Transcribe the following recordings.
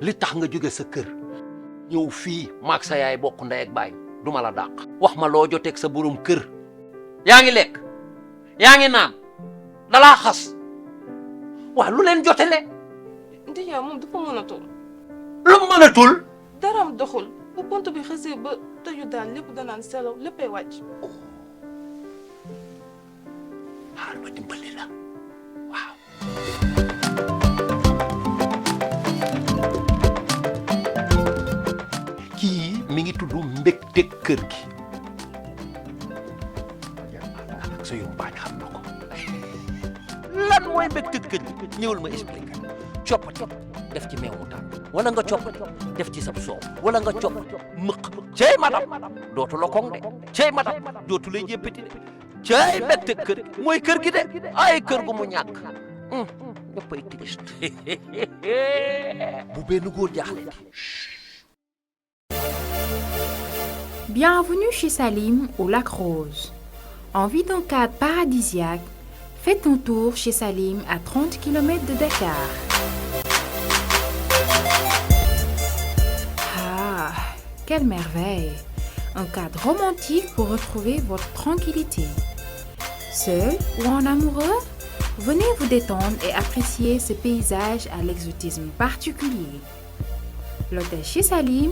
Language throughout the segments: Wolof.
li tax nga jóge sa kër ñëw fii maag sa yaay bokk ndey ak baay duma la dàq wax ma loo joteeg sa borom kër yaa ngi lekk yaa ngi naan dalaa xas waaw lu leen jotele ndijaay moom dafa mënatul lu mu mënatul daram doxul bu pont bi xësee ba tëju daal lépp danaan selaw léppay wàcc xaar ma dimbali la waaw kii mi ngi tudd mbégte kër gi ak sa yumpaañ xam na ko lan mooy mbégte kër gi ñëwal ma expliqué coppati def ci meew mu tàng wala nga coppati def ci sab soow wala nga coppati mëq cey madam dootu la koŋ de cey madam dootu lay jéppati de cey mbégte kër gi mooy kër gi de ay kër gu mu ñàkk ñëppay triste bu benn góor jaaxle Bienvenue chez Salim au Lac Rose. Envie d'un cadre paradisiaque, faites un tour chez Salim à 30 km de Dakar. Ah, quelle merveille! Un cadre romantique pour retrouver votre tranquillité. Seul ou en amoureux? Venez vous détendre et apprécier ce paysage à l'exotisme particulier. L'hôtel chez Salim,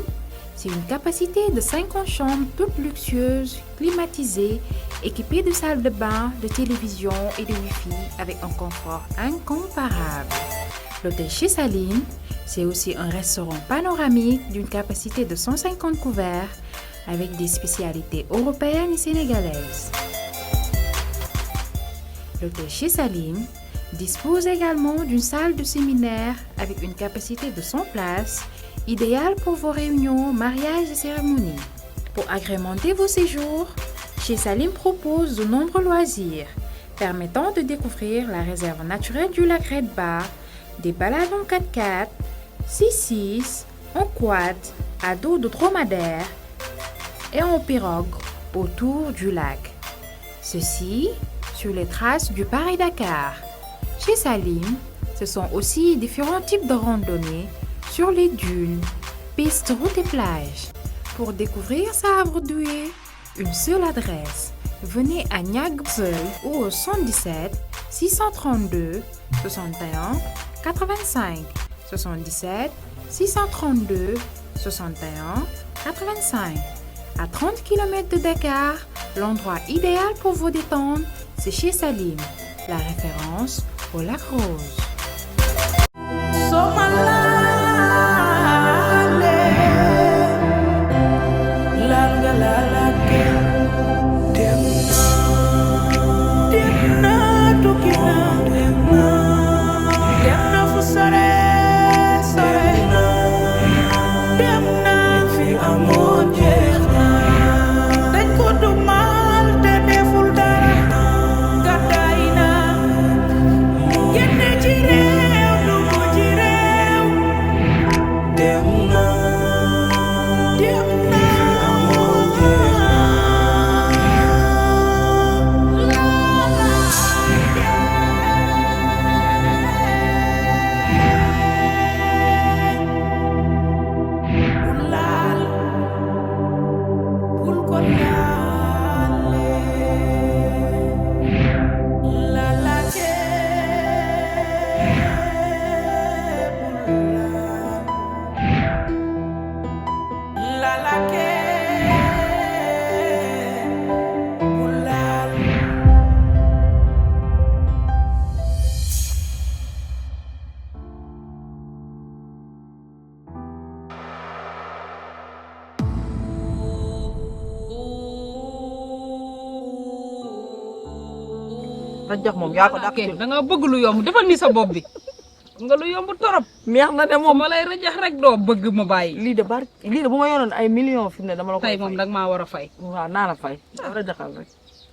c'est une capacité de 50 chambres toutes luxueuses, climatisées, équipées de salles de bain, de télévision et de Wi-Fi avec un confort incomparable. L'hôtel chez Salim, c'est aussi un restaurant panoramique d'une capacité de 150 couverts avec des spécialités européennes et sénégalaises. L'hôtel chez Salim dispose également d'une salle de séminaire avec une capacité de 100 places, idéale pour vos réunions, mariages et cérémonies. Pour agrémenter vos séjours, chez Salim propose de nombreux loisirs permettant de découvrir la réserve naturelle du lac Redba, des balades en 4x4, 6x6, en quad, à dos de dromadaire et en pirogue autour du lac. Ceci sur les traces du Paris-Dakar. Chez Salim, ce sont aussi différents types de randonnées sur les dunes, pistes, routes et plages. Pour découvrir Sabre-Doué, une seule adresse. Venez à Niague-Seul ou au 77 632 61 85 77 632 61 85. À 30 km de Dakar, l'endroit idéal pour vous détendre, c'est chez Salim, la référence au Lac Rose. rajax moom yaa ko dàq da nga bëgg lu yomb defal ni sa bopp bi nga lu yomb torop neex na de moom ma lay rajax rek doo bëgg ma bàyyi lii de bu ma yoroon ay millions fi mu ne dama la ko tey moom dag maa war a fay waaw naa la fay rajaxal rek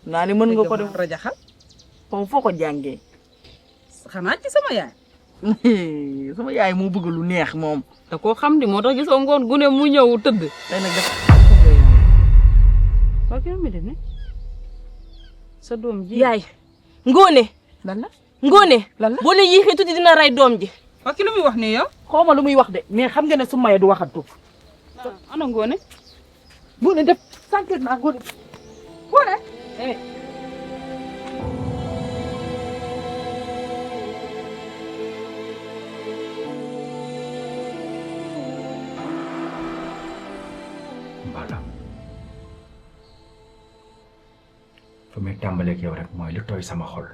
naa ni mën nga ko def rajaxal moom foo ko jàngee xanaa ci sama yaay sama yaay moo bëgg lu neex moom da koo xam di moo tax gisoo ngoon gune mu ñëw tëdd tey nag def waa kii mi def ne sa doom ji yaay Ngone lan la Ngone lan la boo ne yéexee tuuti dina rey doom ji Waa ki lu muy wax nii yow. xaw ma lu muy wax de mais xam nga ne su maye du waxatu. Ana Ngoné. Ngoné def sànq naa Ngoné. Ngoné. Mbala fa may tàmbaleeg yow rek mooy li tooy sama xol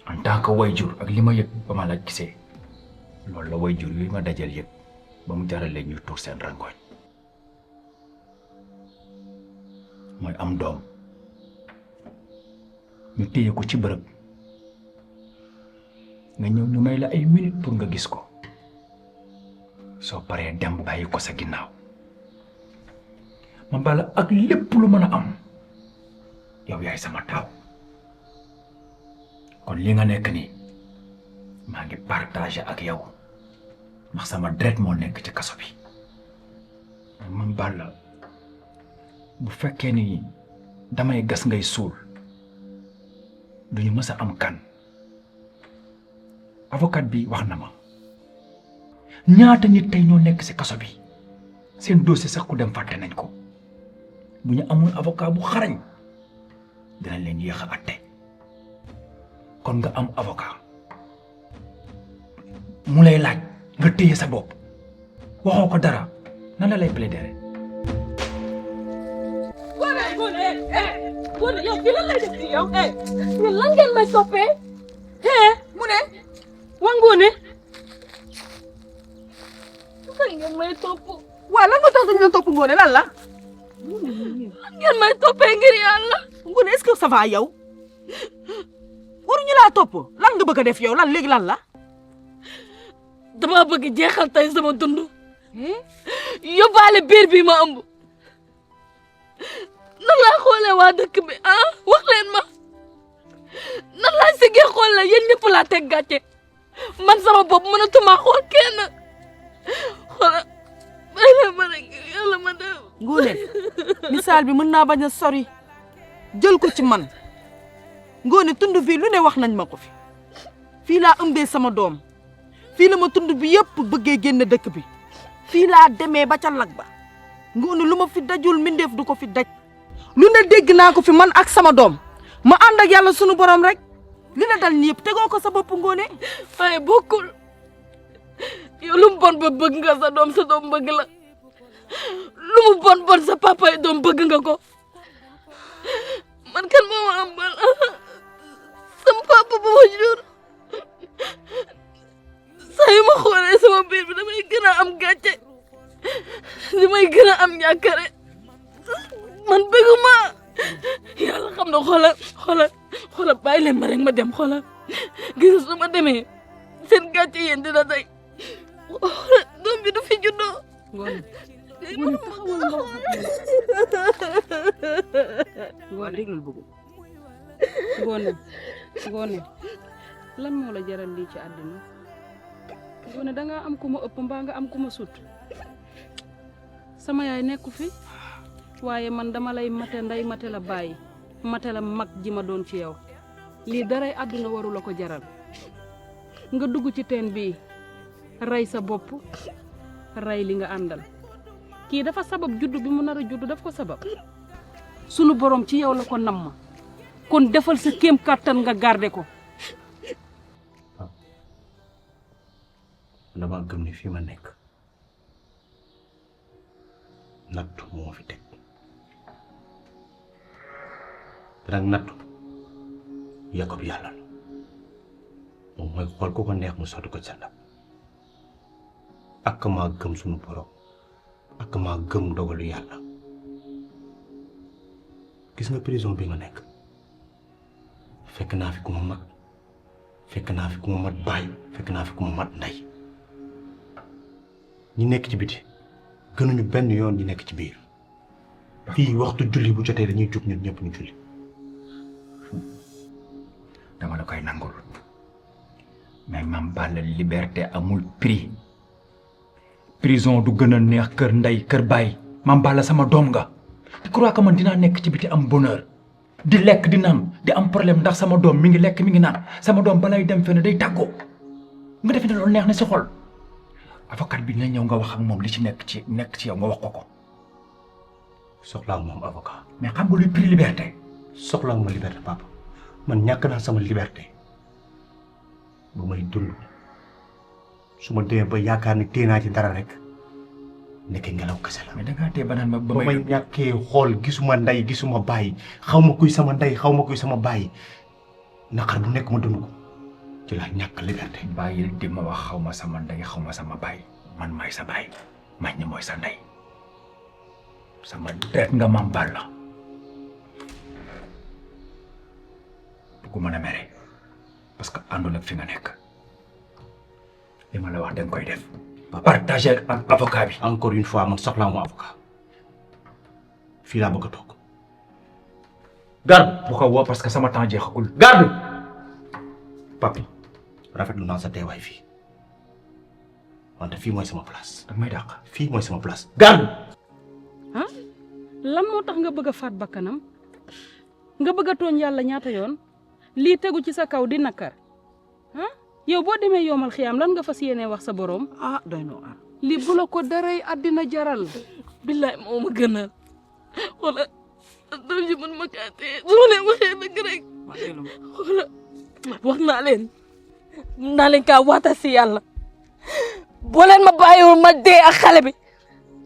en tant que wayjur ak li ma yëg ba ma la gisee loolu la wayjur yi ma dajal yëg ba mu jaralee ñuy tuur seen rangoñ mooy am doom ñu téye ko ci bërëb nga ñëw ñu may la ay minutes pour nga gis ko soo paree dem bàyyi ko sa ginnaaw ma bala ak lépp lu mën a am yow yaay sama taaw kon li nga nekk nii maa ngi partagé ak yow ndax sama deret moo nekk ci kaso bi ma bala bu fekkee ni damay gas ngay suul duñu mës a am kan avocat bi wax na ma ñaata nit tey ñoo nekk ci kaso bi seen dossier sax ku dem fàtte nañ ko bu ñu amul avocat bu xarañ dinañ leen yéex a atte kon nga am avocat mu lay laaj nga téye sa bopp waxoo ko dara nan la lay plaider. Ngoné yow ki lan lay def yow yéen lan ngeen may toppee mu ne waa Ngoné lan ngeen may topp waaw lan nga tax dañu la topp Ngoné lan la. lan ngeen may toppee ngir yàlla Ngoné est-ce que ça va yow waruñu laa topp lan nga bëgg a def yow lan léegi lan la. dama bëgg jeexal tey sama dund yóbbaale biir bi ma ëmb nan laa xoolee waa dëkk bi wax leen ma nan laa siggee xool la yéen ñëpp laa teg gàcce man sama bopp mënatuma xool kenn xoola may la ma rek yàlla ma def Ngoné misaal bi mën naa bañ a sori jël ko ci man Ngoné tund fii lu ne wax nañ ma ko fi fii laa ëmbee sama doom fii la ma tund bi yëpp bëggee génn dëkk bi fii laa demee ba ca lag ba Ngoné lu ma fi dajul mindeef du ko fi daj lu ne dégg naa ko fi man ak sama doom ma ànd ak yàlla sunu borom rek li la dal nii yëpp tegoo ko sa bopp Ngoné. waaye bokkul yow lu mu bon ba bëgg nga sa doom bëgg la lu mu bon bon sa papa yi doom bëgg nga ko man kan moo ma ambal sama papa ba ma jur saa yu ma xoolee sama biir bi damay gën a am gàcce damay gën a am ñàkkare man bëgguma yàlla xam na xoolal bàyyi leen ma rek ma dem xoolal gis su ma demee seen gàcce yéen dina day doom bi du fi juddoo. Ngoné déglul bëgg Ngoné lan moo la jaral lii ci àddina Ngoné da nga am ku ma ëpp mbaa nga am ku ma sut sama yaay nekku fi waaye man dama lay mate nday mate la bàyyi mate la mag ji ma doon ci yow lii daray àdduna waru la ko jaral nga dugg ci teen bii rey sa bopp rey li nga àndal kii dafa sabab juddu bi mu nar a juddu daf ko sabab sunu borom ci yow la ko namm kon defal sa kéem kàttan nga garder ko. dama gëm ni fii ma nekk nattu moo fi teg te nag nattu Yakob yàlla la moom mooy xool ku ko neex mu sotti ko sa ndab ak maa gëm sunu borom ak maa gëm dogalu yàlla gis nga prison bi nga nekk fekk naa fi ku ma mag fekk naa fi ku ma mat baay fekk naa fi ku ma mat ndey ñi nekk ci biti gënuñu benn yoon ñi nekk ci biir fii waxtu julli bu jotee dañuy jóg ñun ñëpp ñu julli dama la koy nangul mais Mame Balla liberté amul prix prison du gën a neex kër ndey kër baay Mame Balla sama doom nga tu crois que man dinaa nekk ci biti am bonheur di lekk di naan di am problème ndax sama doom mi ngi lekk mi ngi naan sama doom balay dem fenn day tàggoo nga defe ne loolu neex na sa xol avocat bi na ñëw nga wax ak moom li ci nekk ci yow nga wax ko. soxlaa moom avocat. mais xam nga luy prix liberté. soxlaa ma liberté papa man ñàkk naa sama liberté bu may dund su ma demee ba yaakaar ne téye naa ci dara rek nekk ngelaw kese la. mais da ngaa tee ba naan ma ba may ñàkkee xool gisuma ndey gisuma bàyyi xaw ma kuy sama ndey xaw ma kuy sama bàyyi naqar bu nekk ma dund ko ci laa ñàkk liberté. bàyyi di ma wax xaw ma sama ndey xaw ma sama bàyyi man maay sa bàyyi mañ ni mooy sa ndey sama deret nga Mame Balla bëgguma na mere parce que àndul ak fi nga nekk li ma la wax danga koy def. partager ak avocat bi. encore une fois man soxlaa mu avocat fii laa bëgg a toog. garde bu ko woo parce que sama temps jeexagul. garde. papi rafetlu naa sa teewaay fii wante fii mooy sama place. danga may dàq. fii mooy sama place. garde. ah lan moo tax nga bëgg a faat bakkanam nga bëgg a tooñ yàlla ñaata yoon lii tegu ci sa kaw di nakar ah yow boo demee yoomal xiyaam lan nga fas yéenee wax sa borom. ah doy na waar. li bu la ko daray àddina jaral. billaay moo ma gënal xoolal doom ji man ma kaa téye su ma leen waxee dëgg rek xoolal wax naa leen kaa waata si yàlla boo leen ma bàyyiwul ma dee ak xale bi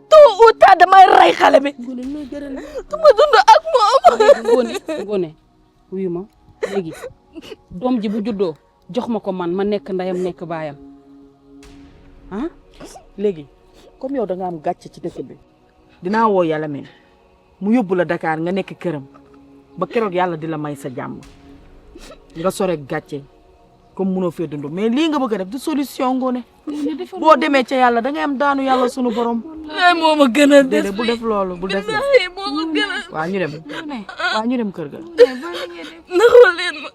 tôt ou tard damay rey xale bi. Ngoné looy gërëm du ma dund ak moom. Ngoné wuyu ma léegi doom ji bu juddoo jox ma ko ma nekk ndeyam nekk baayam ah. léegi comme yow da nga am gàcce ci dëkk bi dinaa woo yàlla men mu yóbbu la Dakar nga nekk këram ba keroog yàlla di la may sa jàmm nga sore gàcce comme munoo fee dund mais lii nga bëgg a def du solution Ngoné boo demee ca yàlla da ngay am daanu yàlla sunu borom. ay moo ma gënal des bu def loolu bu def ay moo ma gënal. waa ñu dem kër ga. naxul leen ma.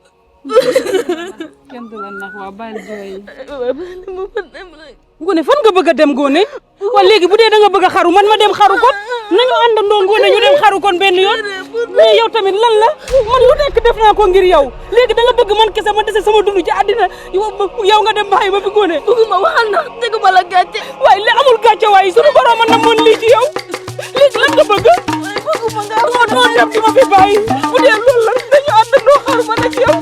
kenn du la nax waa bàyyi jooy yi. ma dem rek. Ngoné fan nga bëgg a dem Ngoné wa léegi bu dee da nga bëgg a xaru man ma dem xaru kon nañu àndandoo Ngoné ñu dem xaru kon benn yoon mais yow tamit lan la man lu nekk def naa ko ngir yow léegi da nga bëgg man kese ma dese sama dund ci àddina yow nga dem bàyyi ma fi Ngoné. bëgguma waxal ndax teguma la gàcce. waaye li amul gàcce waaye sunu borom na moon lii ci yow léegi lan nga bëgg. waaye bëgguma nga noo dem di ma fi bàyyi bu dee loolu la dañu àndandoo xaru ma nag yow.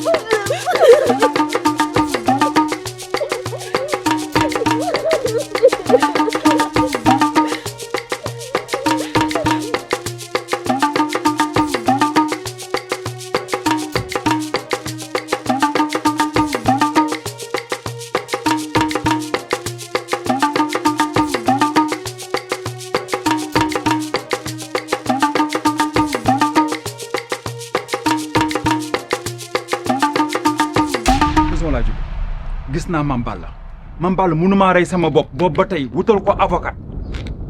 gis naa Mame Balla mënumaa rey sama bopp boobu ba tey wutal ko avocat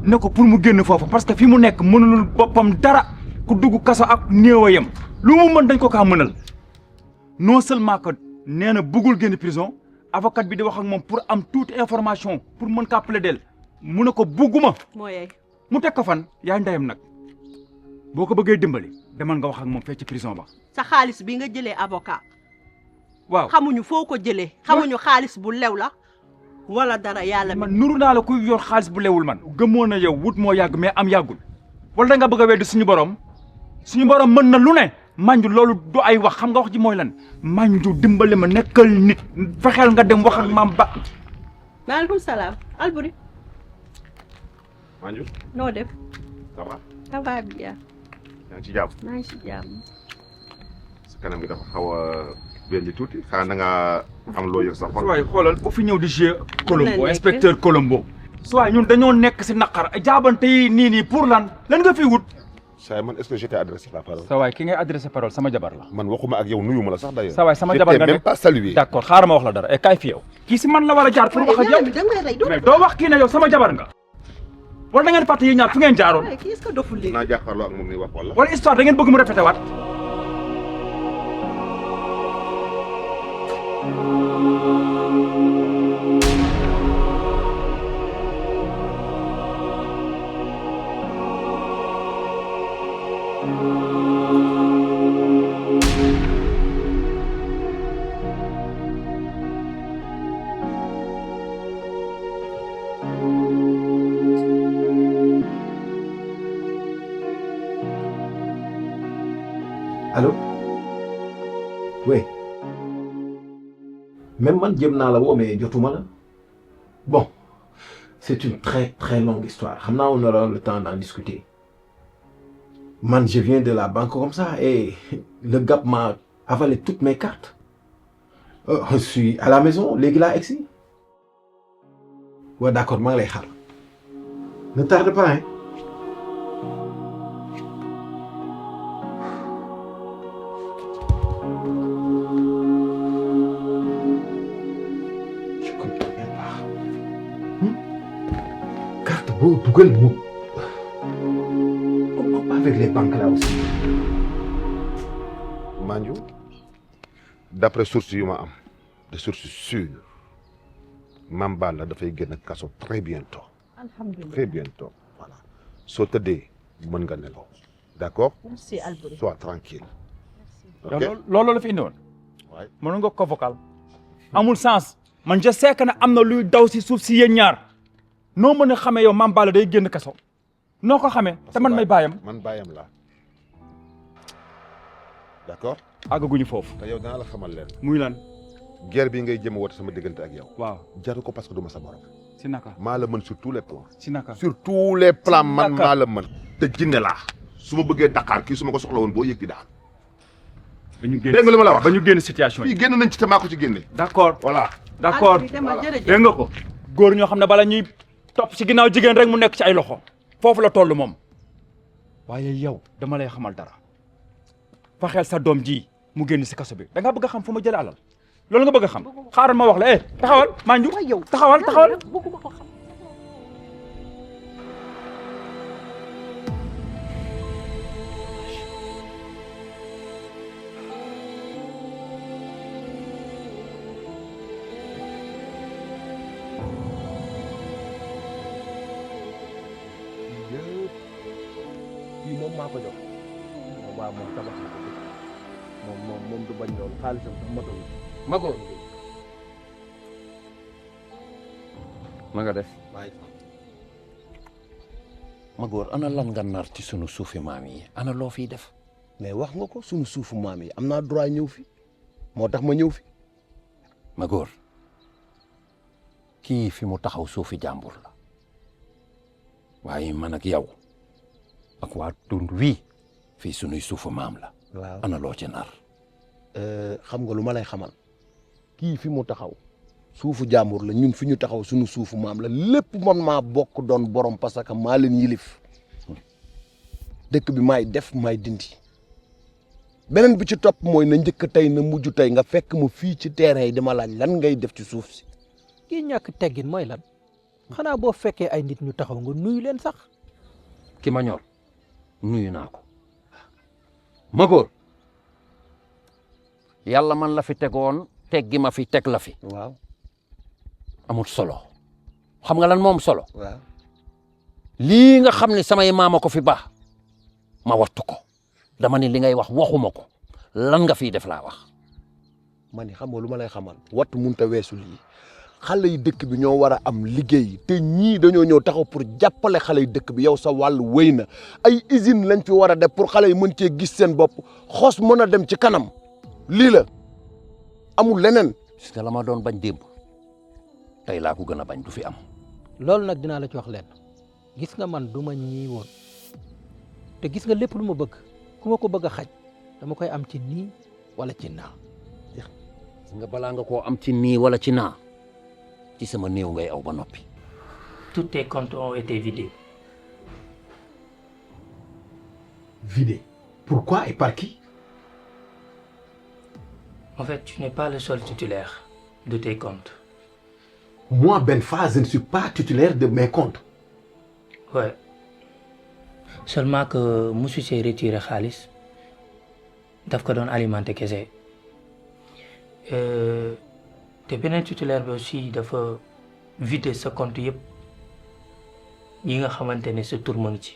ne ko pour mu génn foofu parce que fi mu nekk mënulul boppam dara ku dugg kaso ak néewayam lu mu mën dañ ko kaa mënal non seulement que nee na bëggul génn prison avocat bi di wax ak moom pour am toute information pour mën kaa plaider mu ne ko bëgguma mu teg ko fan yaay ndeyam nag boo ko bëggee dimbali demal nga wax ak moom fee ci prison ba. sa xaalis bi nga jëlee avocat. waaw xamuñu foo ko jëlee. xamuñu xaalis bu lew la wala dara yàlla. man nuru naa la kuy yor xaalis bu lewul man. gëmoo na yow wut moo yàgg mais am yàggul wala da nga bëgg a weddi suñu borom mën na lu ne. manju loolu du ay wax xam nga wax ji mooy lan manju dimbali ma nekkal nit fexeel nga dem wax ak maam ba. maaleykum salaam Alboury. manju. noo def. ça va. ça va bien. yaa ngi ci jàmm. maa ngi ci jàmm. sa kanam gi dafa xaw a benn tuuti xanaa da ngaa am loo yëg sax. waaye xoolal bu fi ñëw di jouer Colombo inspecteur Colombo. waaye ñun dañoo nekk si naqar jaabante yi nii pour lan nga fi wut. saa man est-ce que je t'ai adressé la parole. sa waay ki ngay adressé parole sama jabar la. man waxuma ak yow nuyu ma la sax d'ailleurs. sa waay sama jabar nga je t'ai même pas salué. d'accord xaaral ma wax la dara et kaay fi yow. kii si man la war a jaar pour wax ak yow mais doo wax kii ne yow sama jabar nga. wala da ngeen fàtte yi ñaar fu ngeen jaaroon. kii est-ce que doful léegi. naa jàkkaarloo ak moom ni wax wala. wala histoire da ngeen bëgg mu répété waat. Allô? Oui. Même man jéem naa la woo mais jotuma la. Bon, c'est une très très longue histoire. Xam naa on aura le temps d'en discuter. Man, je viens de la banque comme ça et le gars m'a avalé toutes mes cartes. Je suis à la maison, léegi laa egsi. Ouais, d'accord, maa ngi lay xaar. Ne tarde pas, hein. Je comprends bien pas. Carte boo dugal mu. Comment pas avec les banques là aussi. Mandiou, d'après sources yu ma am, de sources sûres, Mame Balla dafay génn kaso très bientôt. Alhamdulillah. Très bientôt. Voilà. Soo tëddee mën nga nelaw. D'accord? Merci Alboury. Sois tranquille. yow loolu la fi indi woon. waay mënu nga ko vocal. amul sens man je sais que ne am na luy daw si suuf si yéen ñaar noo mën a xamee yow Mame Balla day génn kaso noo ko xamee te man may bàyyam. man bàyyam laa. D'accord? àggaguñu foofu. te yow dinaa la xamal leen. muy lan. guerre bi ngay jëm a woote sama diggante ak yow. waaw jaru ko parce que du ma sa borom. si naka. maa la mën sur tous les plans. si naka. sur tous les plans man maa la mën. te jinne laa su ma bëggee Dakar kii su ma ko soxla woon boo yëg di daal. ba ñu génn dégg nga li ma la wax ba ñu génn situation yi. fii génn nañ ci te maa ko ci génne. d'accord voilà. d'accord Alboury demal jërëjëf. dégg nga ko. góor ñoo xam ne bala ñuy topp si ginnaaw jigéen rek mu nekk ci ay loxo foofu la toll moom waaye yow dama lay xamal dara faxeel sa doom ji mu génn si kaso bi da nga bëgg a xam fu ma jëlee alal loolu nga bëgg a xam xaaral ma wax la taxawal Mandiou taxawal taxawal. bëgguma ko xam. kii moom maa ko jox waaw moom tabax na ko moom du bañ loolu xaalisam sax matul. Mago ma nga def waaye Magor ana lan nga nar ci sunu suufi maam yi ana loo fiy def. mais wax nga ko sunu suufu maam yi am naa droit ñëw fi moo tax ma ñëw fi. Magor kii fi mu taxaw suufi jàmbur la waaye man ak yow ak waa tund wii fii sunuy suufu maam la. waaw ana loo ci nar. xam nga lu ma lay xamal kii fi mu taxaw suufu jàmbur la ñun fi ñu taxaw sunu suufu maam la lépp man maa bokk doon borom parce que maa leen yilif dëkk bi maay def maay dindi beneen bi ci topp mooy na njëkk tey na mujj tey nga fekk mu fii ci terrain yi dama laaj lan ngay def ci suuf si. kii ñàkk teggin mooy lan xanaa boo fekkee ay nit ñu taxaw nga nuyu leen sax. ki ma ñor nuyu naa ko Magor yàlla man la fi tegoon teggi ma fi teg la fi. waaw amul solo xam nga lan moom solo. waaw lii nga xam ne samay maama ko fi baax ma wattu ko dama ni li ngay wax waxuma ko lan nga fiy def laa wax. ma ni xam nga lu ma lay xamal wattu mënut a weesu lii xale yi dëkk bi ñoo war a am liggéey te ñii dañoo ñëw taxaw pour jàppale xale yi dëkk bi yow sa wàllu wéy na ay usine lañ fi war a def pour xale yi mën cee gis seen bopp xos mën a dem ci kanam lii la amul leneen. parce que la ma doon bañ démb tey laa ko gën a bañ du fi am. loolu nag dinaa la ci wax leen gis nga man du ma ñii woon te gis nga lépp lu ma bëgg ku ma ko bëgg a xaj dama koy am ci nii wala ci naa. gis nga balaa nga koo am ci nii wala ci naa ci sama néew ngay aw ba noppi. Tous tes comptes ont été vidés. Vidés? Pourquoi et par qui? En fait, tu n'es pas le seul titulaire de tes comptes. Moi, Benfa, je ne suis pas titulaire de mes comptes. Ouais. Seulement que Moussou s'est retiré Khalis. Daf ko doon alimenté kese. Te beneen titulaire bi aussi dafa vider sa compte yëpp yi nga xamante ne sa tur ma ngi ci.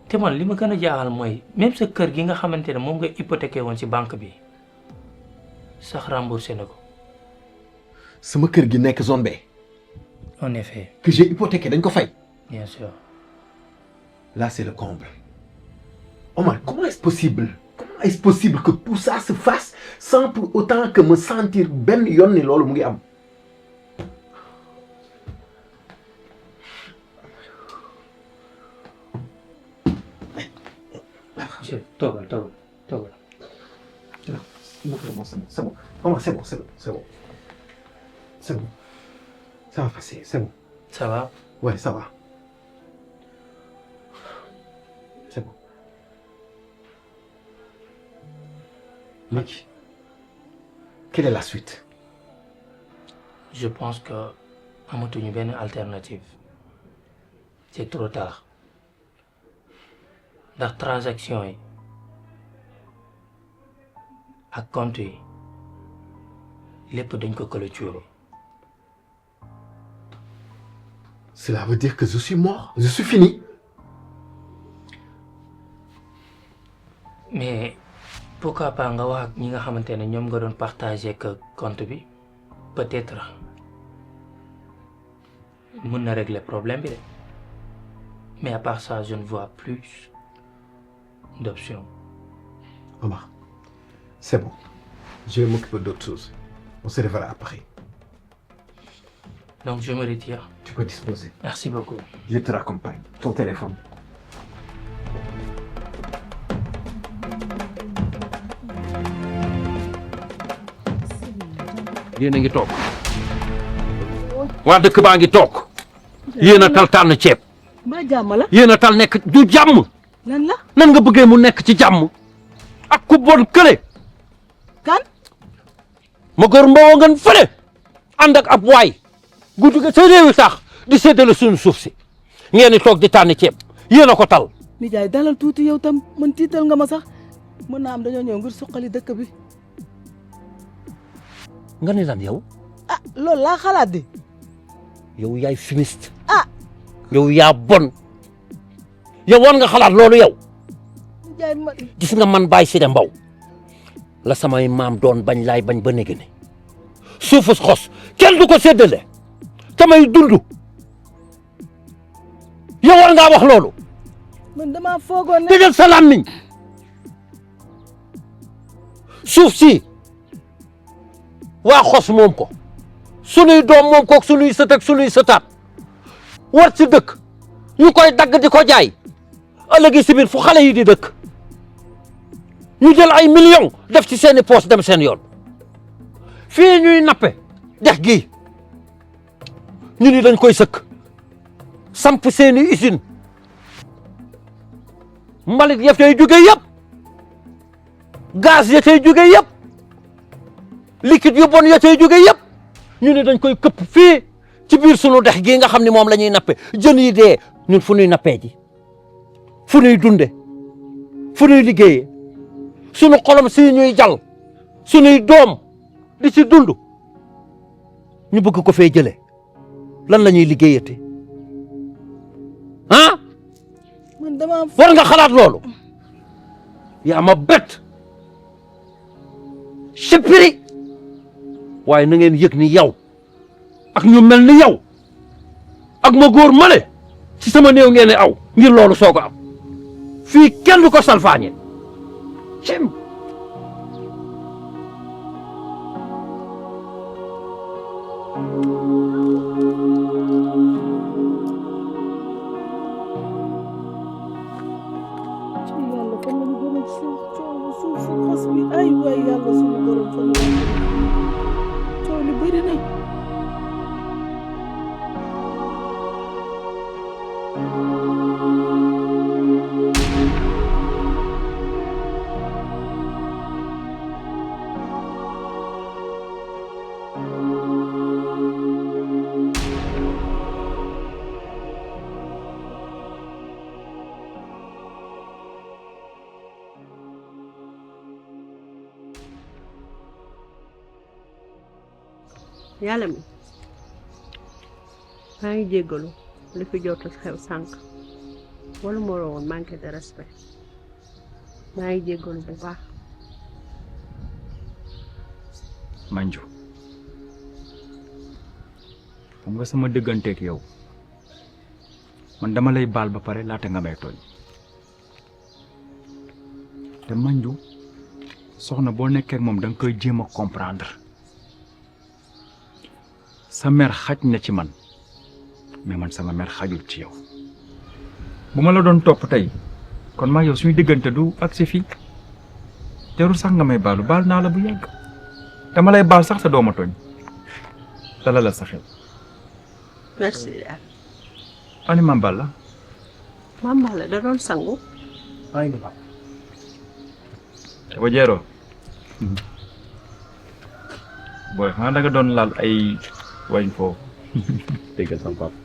te man li ma gën a jaaxal mooy même sa kër gi nga xamante ne moom nga hypothéqué woon ci banque bi sax remboursé na ko. sama kër gi nekk zone B. En effet. que j'ai hypothéqué dañ ko fay. Bien sûr. Là c'est le comble. Omar, comment est-ce possible? Comment est-ce possible que tout ça se fasse sans pour autant que me sentir ben yoon ni loolu mu ngi am. Chef, toogal. C'est bon. Maman, c'est bon. Ça va passer, c'est bon. Ça va? Ouais, ça va. C'est bon. Mec, quelle est la suite? Je pense que amatuñu benn alternative. C'est trop tard. Ndax transaction yi ak compte yi lépp dañ ko clôturer. Cela veut dire que je suis mort, je suis fini. Mais pourquoi pas nga wax ak ñi nga xamante ne ñoom nga doon partager que compte bi peut-être mën na régler problème bi de. Mais à part ça je ne vois plus d'options. Omar, c'est bon. Je vais m'occuper d'autres choses. On se reverra après. Donc je me retire. Tu peux disposer. Merci beaucoup. Je te raccompagne. Ton téléphone. yéen a ngi toog waa dëkk baa ngi toog yéen a tal tànn ceeb mbaa jàmm la. yéen a tal nekk du jàmm lan la. nan nga bëggee mu nekk ci jàmm ak ku bon kële kan. ma góor mbawoo ngeen fële ànd ak ab waay gu jóge sa réewi tax di séddale suñu suuf si ngeen di toog di tànn ceeb yéen a ko tal. nijaay dalal tuuti yow tam man tiital nga ma sax mën naa am dañoo ñëw ngir suqali dëkk bi. nga ne lan yow. ah loolu laa xalaat di. yow yaay fumiste. ah. yow yaa bon. yow war nga xalaat loolu yow. nijaay ma. gis nga man Baye Sida Mbow la samay maam doon bañ laay bañ ba néegé ne suufu xos kenn du ko séddale tamay dund yow war ngaa wax loolu. man damaa foogoon ne. dëggal sa làmmiñ suuf si waa xos moom ko sunuy doom moom ko sunuy sët ak sunuy sëtaat war ci dëkk ñu koy dagg di ko jaay ëllëgi si biir fu xale yi di dëkk ñu jël ay millions def ci seeni poos dem seen yoon fii ñuy nappe dex gi ñu ni dañ koy sëkk samp seeni usine mbalit ya tey jóge yëpp gaz ya tey jóge yëpp liquide yu bon ya tey jóge yëpp ñu ne dañ koy këpp fii ci biir sunu dex gii nga xam ne moom la ñuy nappe jën yi dee ñun fu ñuy nappee ji fu ñuy dunde fu ñuy liggéeyee sunu xolom si ñuy jal sunuy doom di ci dund ñu bëgg ko fee jëlee lan la ñuy liggéeyate ah man dama war nga xalaat loolu yaa ma bett sipiri waaye na ngeen yëg ni yow ak ñu mel ni yow ak ma góor male ci sama néew ngeen aw ngir loolu soog a am fii kenn du ko salfaañe cem ay waay yàlla suñu borom fa la coow li bëri na. yàlla mi maa ngi jéggalu li fi jot a xew sànq wala moo woon manque de respect maa ngi jéggalu bu baax. Manju xam nga sama dëgganteeg yow man dama lay baal ba pare laata nga may tooñ te Manju soxna boo nekkee ak moom da nga koy jéem a comprendre sa mère xaj na ci man mais man sama mère xajul ci yow bu ma la doon topp tey kon maa yow suñu diggante du agsi fii jarul sax nga may baalu baal naa la bu yàgg dama lay baal sax sa dooma tooñ dala la sa xel. merci. ani Mame Balla. Mame Balla da doon sangu. ay ba dafa jeeroo booy xanaa da nga doon laal ay wañ foofu. déggal sama papa.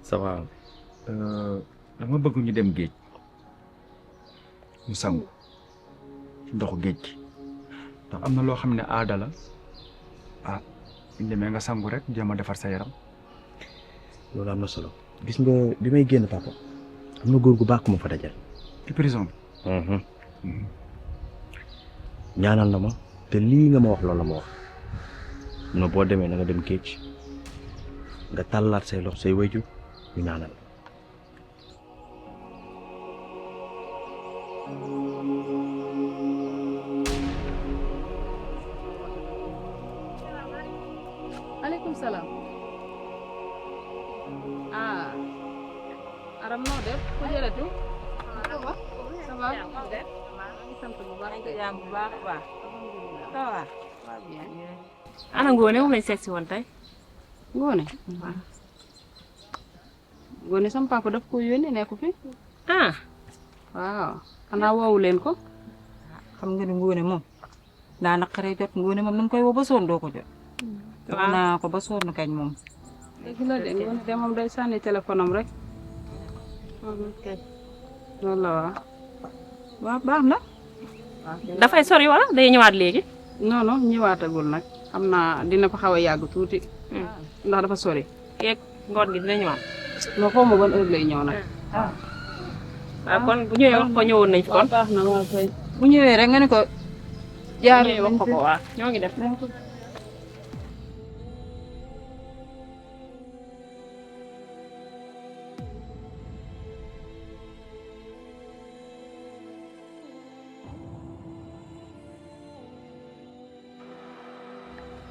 ça va. dama bëgg ñu dem géej ñu sangu ci ndoxu géej gi ndax am na loo xam ne aada la ah ñu demee nga sangu rek jéem a defar sa yaram. loolu am na solo. gis nga bi may génn papa am na góor gu baax ku ma fa dajal. ci prison bi. ñaanal na ma te lii nga ma wax loolu la ma wax mu ne boo demee na nga dem géej nga tàllaat say lox say wayju ñu ñaanal. aleykum salaam. ah. aram noo def ku jërëtu. ça va. sant bu baax jàmm bu baax a baax. ça va. ana Ngoné moom lañ seet si woon tey. Ngoné. Ngoné sama papa daf ko yónnee nekku fi. ah. waaw xanaa woowu leen ko. xam nga ni Ngoné moom daa naqaree jot Ngoné moom nu koy woo ba sonn doo ko jot. waaw naa ko ba sonn kañ moom. dëgg la de Ngoné de moom day sànni téléphone am rek. loolu la waaw. waaw baax na. dafay sori wala day ñëwaat léegi. non non ñëwaatagul nag xam naa dina fa xaw a yàgg tuuti. ndax dafa sori. yeeg ngoon gi dina ñëwaat. non xaw ma ban heure lay ñëw nag. waaw kon bu ñëwee wax ko ñëwoon nañ fi kon. baax na waaw kay. bu ñëwee rek nga ne ko. jaar ñëwee wax ko ko waaw ñoo ngi def.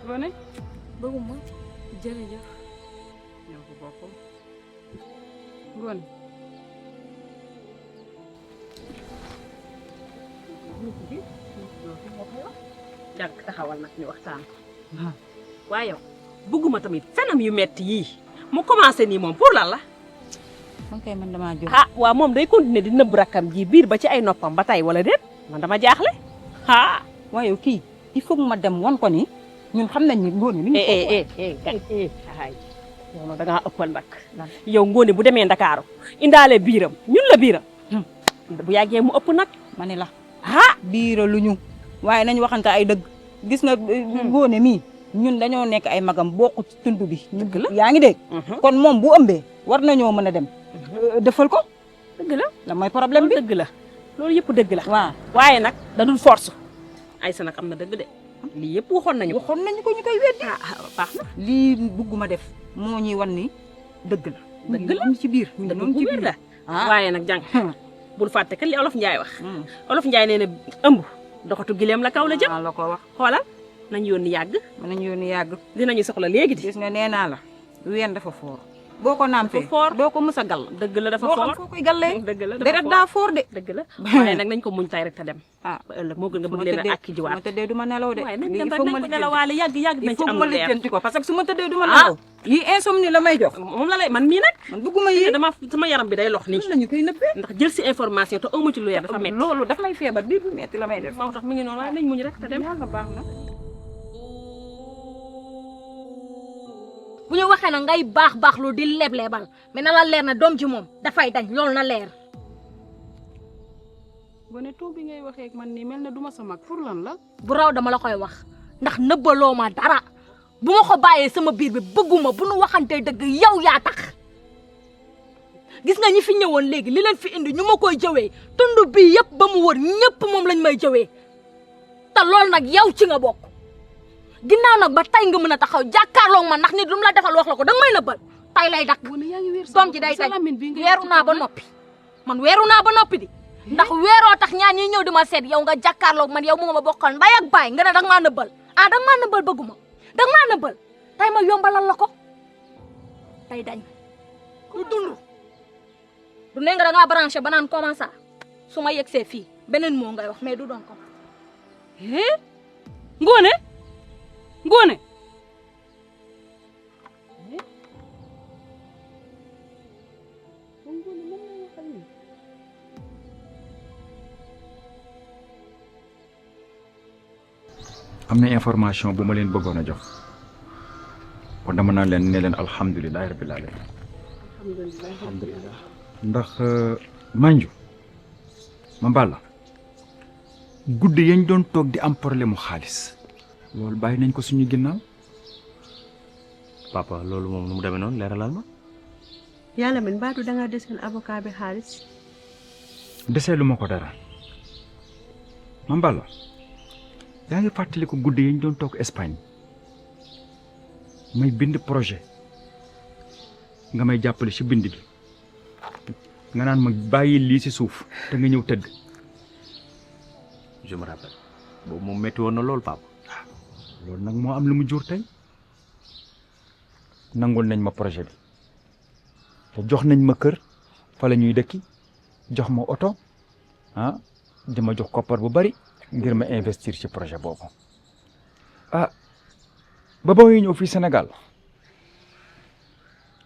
Ngoné. bëgguma jërëjëf. ñoo ko bokk. Ngoné. jànk taxawal nag ñu waxtaan. waaye yow bëgguma tamit fenam yu metti yii mu commencé nii moom pour lan la. man kay man damaa jóg. ah waaw moom day continuer di nëbb rakkam ji biir ba ci ay noppam ba tey wala déet man dama jaaxle ah. waaye kii il faut ma dem wan ko ni ñun xam nañ ni Ngoné mi ngi yow da ngaa ëppal nag yow Ngoné bu demee Ndakaaru indaale biiram ñun la biiram bu yàggee mu ëpp nag ma ne la biira lu ñu waaye nañ waxante ay dëgg gis nga Ngoné mii ñun dañoo nekk ay magam bokku ci tund bi yaa ngi dégg kon moom bu ëmbee war nañoo mën a dem defal ko dëgg la la mooy problème bi dëgg la loolu yëpp dëgg la waaw waaye nag da dul force Aïssa nag am na dëgg de lii yëpp waxoon nañu ko ñu koy weddi baax na lii bugguma def moo ñuy wan ni dëgg la dëgg la ci biir ñu dëgg noonu ci bu biir wér la waaye nag jàng bul fàtte que li olof Njaay wax olof Njaay nee na ëmb doxatu gileem la kaw la jëm la ko wax xoolal nañ yónni yàgg nañ yónni yàgg dinañu soxla léegi di gis nga nee naa la ween dafa foor boo ko nampee foor doo ko mës a gàll dëgg la dafa boo foor xam foo koy gallee dëgg la deret daa foor de dëgg la waaye nag nañ ko muñ tay rek te dem ba ëllëg moo gën nga bëgg leen a àkki jiwaat ma tëddee du ma nelaw de waaye nañ dem rek nañ ko nelawaale yàgg dinañ ci am ma leer lijjanti ko parce que su ma tëddee du ma nelaw yi insomnie la may jox moom la lay man mii nag man bëgguma yi dama sama yaram bi day lox nii lañu koy nëbbee ndax jël si information te amu ci lu leer dafa metti loolu daf may feebar biir bu metti la may def moo tax mi ngi noonu waaye nañ muñ rek te dem yàlla baax na bu ñu waxee na ngay baax lu di leblebal mais na la leer na doom ji moom dafay dañ loolu na leer. Ngoné tuub bi ngay waxee ak man nii mel na duma sa mag pour lan la. bu raw dama la koy wax ndax nëbbaloo ma dara bu ma ko bàyyee sama biir bi bëgguma bu nu waxantee dëgg yow yaa tax gis nga ñi fi ñëwoon léegi li leen fi indi ñu ma koy jëwee tund bi yëpp ba mu wër ñëpp moom lañ may jëwee te loolu nag yow ci nga bokk. ginnaaw nag ba tay nga mën a taxaw jàkkaarloo man ndax nit lu mu la defal wax la ko danga may nëbbal tay lay dakk doom ji day tay weeru naa ba noppi man weeru naa ba noppi di ndax weeroo tax ñaan ñi ñëw di ma seet yow nga jàkkaarloog man yow mu ma bokkal nday ak baay nga ne danga maa nëbbal danga maa nëbbal bëgguma danga maa nëbbal tey ma yombalal la ko tey dañ lu dund du ne nga dangaa branché ba naan comment ça su ma yegsee fii beneen moo ngay wax mais du doon ko Ngoné Ngoné am na information bu ma leen bëggoon a jox kon dama naan leen ne leen alhamdulilah rabbil alamin alhamdulilah ndax Manju ma Balla guddi yañ doon toog di am problème mu xaalis loolu bàyyi nañ ko suñu ginnaaw. papa loolu moom nu mu demee noonu leeralal ma. yàlla min baatu da nga deseen avocat bi xaalis. deseelu ma ko dara ma Balla yaa ngi fàttali ko guddi yañ doon toog Espagne may bind projet nga may jàppale ci bind bi nga naan ma bàyyi lii ci suuf te nga ñëw tëdd. je me rappelle boobu moom métti woon na loolu papa. loolu nag moo am lu mu jur tey nangul nañ ma projet bi te jox nañ ma kër fa la ñuy dëkki jox ma oto di ma jox koppar bu bari ngir ma investir ci projet boobu ba muy ñëw fii Sénégal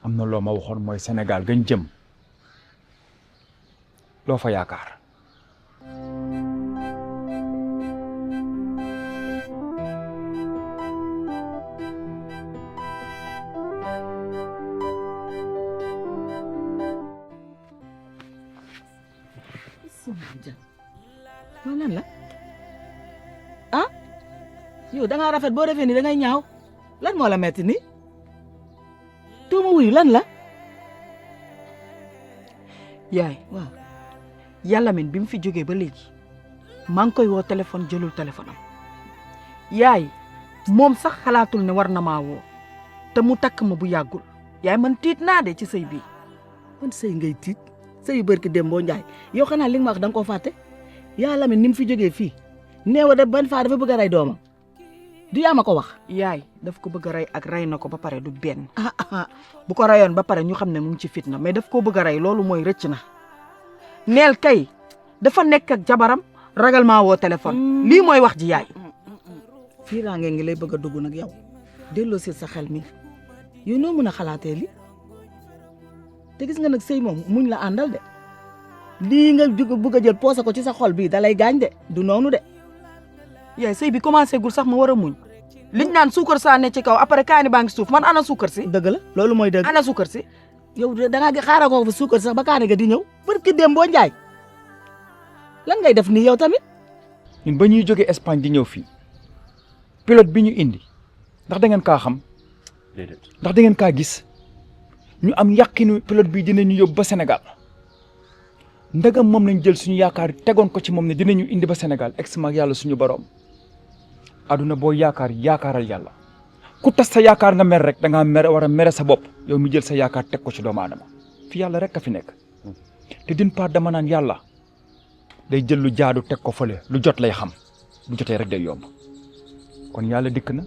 am na loo ma waxoon mooy Sénégal gañ jëm loo fa yaakaar. lan la yow da ngaa rafet boo defee ni da ngay ñaaw lan moo la metti ni tuuma wuyu lan la yaay waaw yàlla min bi mu fi jógee ba léegi maa ngi koy woo téléphone jëlul téléphone am yaay moom sax xalaatul ne war na maa woo te mu takk ma bu yàggul yaay man tiit naa de ci sëy bii man sëy ngay tiit sëyu barki Dembo Njaay yow xanaa li nga ma wax da nga koo fàtte yàlla min ni mu fi jógee fii neewa de ban faa dafa bëgg a rey doomam du yaa ma ko wax yaay daf ko bëgg a rey ak rey na ko ba pare du benn bu ko reyoon ba pare ñu xam ne mu ngi ci fitna mais daf koo bëgg a rey loolu mooy rëcc na neel kay dafa nekk ak jabaram ragal maa woo téléphone lii mooy wax ji yaay fii raange ngi lay bëgg a dugg nag yow delloo si sa xel mi yow noo mën a xalaatee li te gis nga nag sëy moom muñ la àndal de lii nga bëgg a jël poosé ko ci sa xol bii da lay gaañ de du noonu de yaay sëy bi commencé gul sax ma war a muñ liñ naan suukar saa ne ci kaw après kaani baa ngi suuf man ana suukar si dëgg la loolu mooy dëgg ana suukar si yow da ngaa xaaral ko fa suukar si sax ba kaani ga di ñëw barki Dembo Njaay lan ngay def nii yow tamit ñun ba ñuy jógee Espagne di ñëw fii pilote bi ñu indi ndax da ngeen kaa xam déedéet ndax da ngeen kaa gis ñu am yàqinu pilote bi dinañu yóbbu ba Sénégal ndagam moom lañ jël suñu yaakaar tegoon ko ci moom ne dinañu indi ba Sénégal ex mag yàlla suñu borom aduna boo yaakaaral yàlla ku tas sa yaakaar nga mer rek da ngaa mer war a mere sa bopp yow mi jël sa yaakaar teg ko ci doomu aadama fi yàlla rek a fi nekk te d'une part dama naan yàlla day jël lu jaadu teg ko fële lu jot lay xam bu jotee rek day yomb kon yàlla dikk na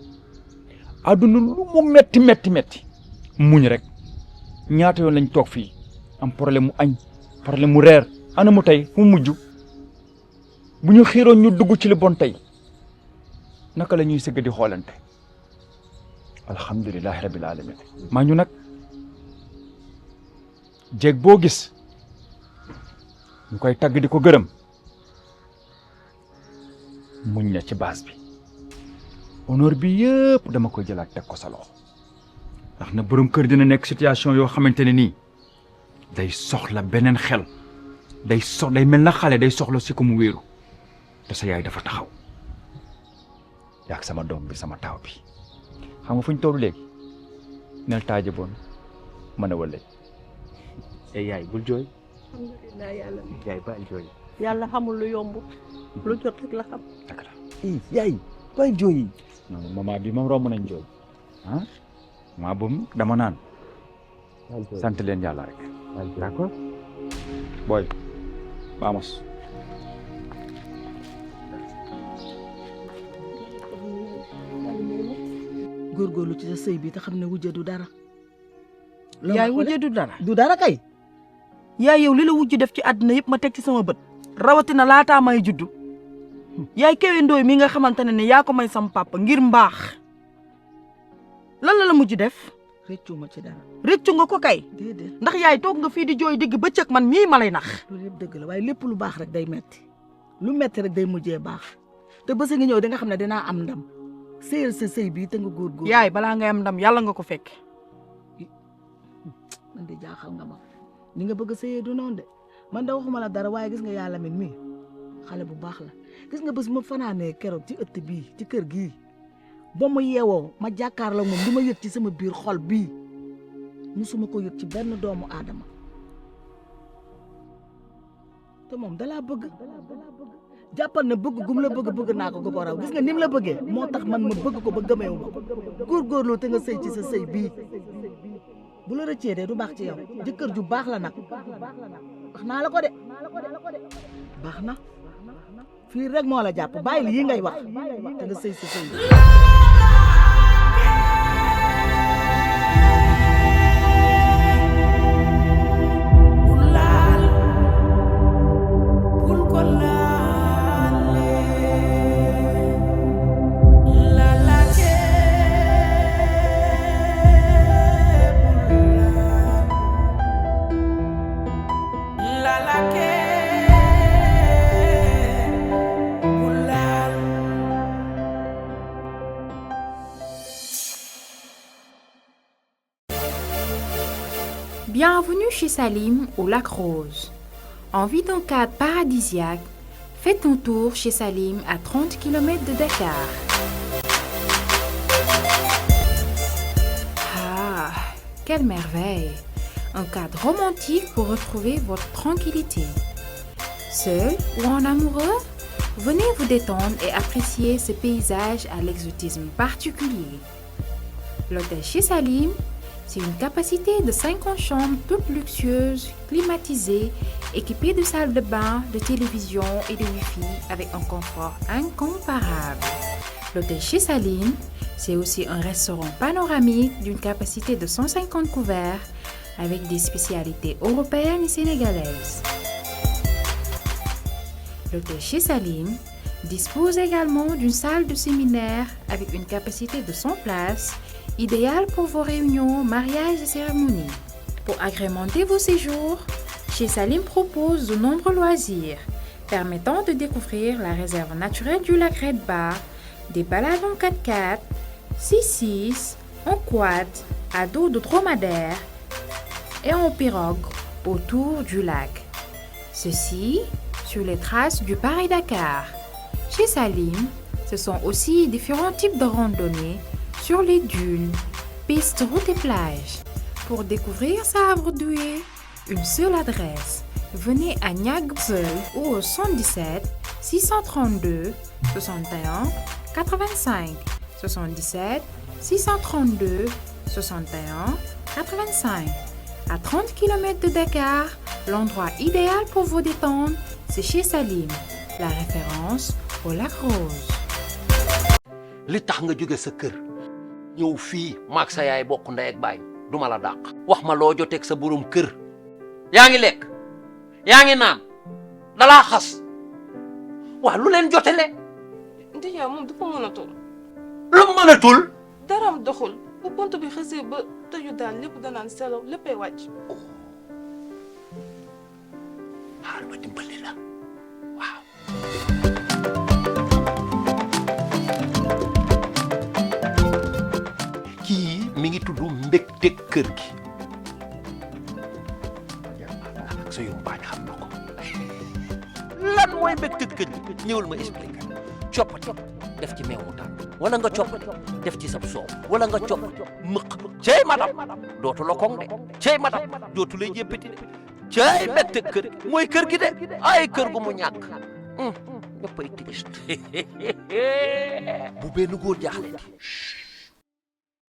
aduna lu mu metti muñ rek ñaata yoon lañ toog fii am problème mu añ problème mu reer ana mu tey fu mujj bu ñu xiiroon ñu dugg ci li bon tey naka la ñuy sëgg di xoolante alhamdulilahi rabbil alamin maa ñu nag jéeg boo gis ñu koy tagg di ko gërëm muñ na ci base bi honneur bi yëpp dama koy jëlaat teg ko sa loxo ndax na borom kër dina nekk situation yoo xamante ne nii day soxla beneen xel day mel na xale day soxla si ko mu wéeru te sa yaay dafa taxaw yaak sama doom bi sama taaw bi xam nga fu ñu toll léegi nel taaje boon mën a wëlle yaay bul jooy alhamdulilah yàlla yaay bàyyi jooy yàlla xamul lu yomb lu jot rek la xam yaay bàyyi jooy yi non maman bi moom romb nañ jooy maa boobu dama naan sant leen yàlla rek d'accord booy vamos góorgóorlu ci sa sëy bi te xam ne wujje du dara. yaay wujje du dara. du dara kay. yaay yow li la wujj def ci àddina yëpp ma teg ci sama bët. rawatina laataa may juddu. yaay Kewe Ndoye mi nga xamante ne yaa ko may sam papa ngir mbaax. lan la mujj def. rëccu ma ci dara. rëccu nga ko kay. déedéet ndax yaay toog nga fii di jooy digg bëccëg man mii ma lay nax. loolu yëpp dëgg la waaye lépp lu baax rek day metti lu metti rek day mujjee baax te bés nga ñëw di nga xam ne dinaa am ndam sëyal sa sëy bii te nga góorgóor. yaay balaa ngay am ndam yàlla nga ko fekk. man de jaaxal nga ma ni nga bëgg a sëyee du noonu de man da waxuma la dara waaye gis nga yàlla min mii xale bu baax la gis nga bés ma fanaanee keroog ci ëtt bii ci kër gii ba mu yeewoo ma jàkkaarloo moom li ma yëg ci sama biir xol bii musuma ko yëg ci benn doomu aadama te moom dalaa bëgg jàppal na bëgg gum la bëgg naa ko ko raw gis nga nim la bëggee moo tax man ma bëgg ko ba gëmeewu ma ko góorgóorlu te nga sëy ci sa sëy bii bu la rëccee de du baax ci yow jëkkër ju baax la nag wax naa la ko de baax na fii rek moo la jàpp bàyyi li yi ngay wax te nga sëy sa sëy Bienvenue chez Salim au Lac Rose. Envie d'un cadre paradisiaque, faites un tour chez Salim à 30 km de Dakar. Ah, quelle merveille! Un cadre romantique pour retrouver votre tranquillité. Seul ou en amoureux, venez vous détendre et apprécier ce paysage à l'exotisme particulier. L'hôtel chez Salim, c'est une capacité de 50 chambres toutes luxueuses, climatisées, équipées de salles de bain, de télévision et de Wi-Fi avec un confort incomparable. L'hôtel chez Salim, c'est aussi un restaurant panoramique d'une capacité de 150 couverts avec des spécialités européennes et sénégalaises. L'hôtel chez Salim dispose également d'une salle de séminaire avec une capacité de 100 places, idéal pour vos réunions, mariages et cérémonies. Pour agrémenter vos séjours, chez Salim propose de nombreux loisirs permettant de découvrir la réserve naturelle du lac Redba, des balades en 4x4, 6x6, en quad, à dos de dromadaire et en pirogue autour du lac. Ceci sur les traces du Paris-Dakar. Chez Salim, ce sont aussi différents types de randonnées sur les dunes, pistes, routes et plages. Pour découvrir Sabre-Doué, une seule adresse. Venez à Niague-Seul ou au 77 632 61 85 77 632 61 85. À 30 km de Dakar, l'endroit idéal pour vous détendre, c'est chez Salim, la référence au Lac Rose. li tax nga jóge sa kër ñëw fii maag sa yaay bokk ndey ak baay duma la dàq wax ma loo joteeg sa borom kër yaa ngi lekk yaa ngi naan dalaa xas waa lu leen jotele ndijaay moom dafa mënatul lu mënatul daram doxul bu pont bi xësee ba tëju daan lépp danaan selaw léppay wàcc xaar ma dimbali la waaw kii mi ngi tudd mbégte kër gi ak sa yumpaañ xam na ko lan mooy mbégte kër gi ñëwal ma expliqué coppati def ci meew mu tàng wala nga coppati def ci sab soow wala nga coppati mëq cey madam dootu la koŋ de cey madam dootu lay jéppati de cey mbégte kër gi mooy kër gi de ay kër gu mu ñàkk ñëppay triste bu benn góor jaaxle